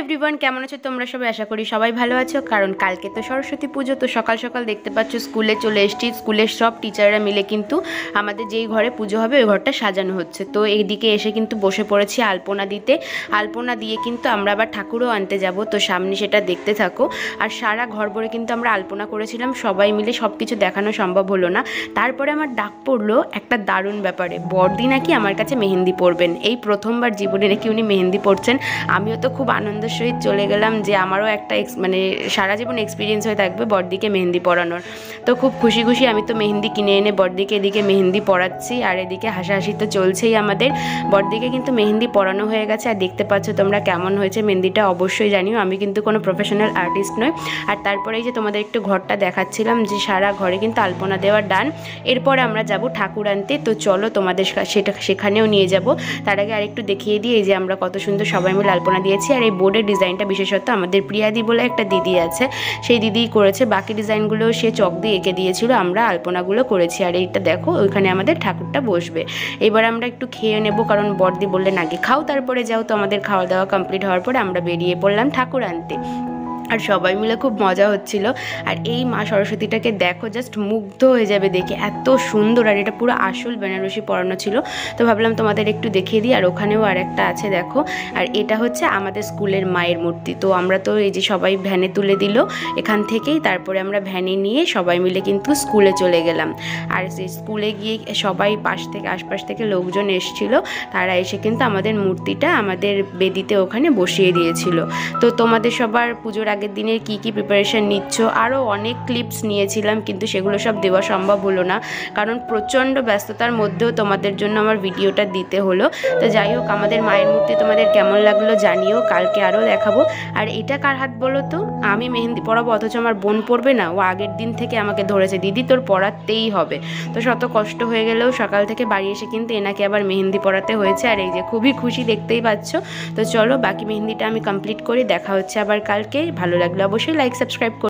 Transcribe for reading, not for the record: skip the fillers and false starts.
Everyone, কেমন আছো তোমরা সবাই? আশা করি সবাই ভালো আছো, কারণ কালকে তো সরস্বতী পুজো। তো সকাল সকাল দেখতে পাচ্ছ স্কুলে চলে এসেছি। স্কুলের সব টিচাররা মিলে কিন্তু আমাদের যেই ঘরে পুজো হবে ওই ঘরটা সাজানো হচ্ছে। তো এইদিকে এসে কিন্তু বসে পড়েছি আলপনা দিতে। আলপনা দিয়ে কিন্তু আমরা আবার ঠাকুরও আনতে যাব, তো সামনে সেটা দেখতে থাকো। আর সারা ঘর ভরে কিন্তু আমরা আলপনা করেছিলাম, সবাই মিলে সব কিছু দেখানো সম্ভব হলো না। তারপরে আমার ডাক পড়লো একটা দারুণ ব্যাপারে, বড়দি নাকি আমার কাছে মেহেন্দি পরবেন। এই প্রথমবার জীবনে নাকি উনি মেহেন্দি পরছেন। আমিও তো খুব আনন্দের সহিত চলে গেলাম যে আমারও একটা মানে সারা জীবন এক্সপিরিয়েন্স হয়ে থাকবে বড়দিকে মেহেন্দি পরানোর। তো খুব খুশি খুশি আমি তো মেহেন্দি কিনে এনে বড়দিকে এদিকে মেহেন্দি পরাচ্ছি, আর এদিকে হাসাহাসি তো চলছেই আমাদের। বড়দিকে কিন্তু মেহেন্দি পরানো হয়ে গেছে, আর দেখতে পাচ্ছ তোমরা কেমন হয়েছে মেহেন্দিটা অবশ্যই জানিও। আমি কিন্তু কোনো প্রফেশনাল আর্টিস্ট নই। আর তারপরে এই যে তোমাদের একটু ঘরটা দেখাচ্ছিলাম, যে সারা ঘরে কিন্তু আলপনা দেওয়ার ডান। এরপরে আমরা যাব ঠাকুর আনতে, তো চলো তোমাদের সেখানেও নিয়ে যাব। তার আগে আরেকটু দেখিয়ে দিই যে আমরা কত সুন্দর সবাই মিলে আলপনা দিয়েছি। আর এই বোর্ডের ডিজাইনটা বিশেষত আমাদের প্রিয়াদি বলে একটা দিদি আছে, সেই দিদিই করেছে। বাকি ডিজাইনগুলো সে চক দিয়ে এঁকে দিয়েছিল, আমরা আলপনাগুলো করেছি। আর এইটা দেখো, ওইখানে আমাদের ঠাকুরটা বসবে। এবার আমরা একটু খেয়ে নেব, কারণ বড়দি বললেন আগে খাও তারপরে যাও। তো আমাদের খাওয়া দাওয়া কমপ্লিট হওয়ার পরে আমরা বেরিয়ে পড়লাম ঠাকুর আনতে। আর সবাই মিলে খুব মজা হচ্ছিল। আর এই মা সরস্বতীটাকে দেখো, জাস্ট মুগ্ধ হয়ে যাবে দেখে, এত সুন্দর। আর এটা পুরো আসল বেনারসি পরানো ছিল, তো ভাবলাম তোমাদের একটু দেখিয়ে দিই। আর ওখানেও আর একটা আছে দেখো। আর এটা হচ্ছে আমাদের স্কুলের মায়ের মূর্তি। তো আমরা তো এই যে সবাই ভ্যানে তুলে দিল এখান থেকেই, তারপরে আমরা ভ্যানে নিয়ে সবাই মিলে কিন্তু স্কুলে চলে গেলাম। আর সেই স্কুলে গিয়ে সবাই আশপাশ থেকে লোকজন এসেছিল, তারা এসে কিন্তু আমাদের মূর্তিটা আমাদের বেদিতে ওখানে বসিয়ে দিয়েছিল। তো তোমাদের সবার পুজোর আগের দিনের কি কি প্রিপারেশন নিচ্ছ, আরও অনেক ক্লিপস নিয়েছিলাম, কিন্তু সেগুলো সব দেওয়া সম্ভব হলো না, কারণ প্রচণ্ড ব্যস্ততার মধ্যেও তোমাদের জন্য আমার ভিডিওটা দিতে হলো। তো যাই হোক, আমাদের মায়ের মূর্তি তোমাদের কেমন লাগলো জানিও, কালকে আরও দেখাবো। আর এটা কার হাত বলো তো? আমি মেহেন্দি পরাবো অথচ আমার বোন পরবে না। ও আগের দিন থেকে আমাকে ধরেছে, দিদি তোর পরাতেই হবে। তো শত কষ্ট হয়ে গেলেও সকাল থেকে বাড়ি এসে কিন্তু এনাকে আবার মেহেন্দি পরাতে হয়েছে। আর এই যে খুবই খুশি, দেখতেই পাচ্ছ। তো চলো বাকি মেহেন্দিটা আমি কমপ্লিট করি, দেখা হচ্ছে আবার কালকে। ভালো লাগলে অবশ্যই লাইক সাবস্ক্রাইব করো।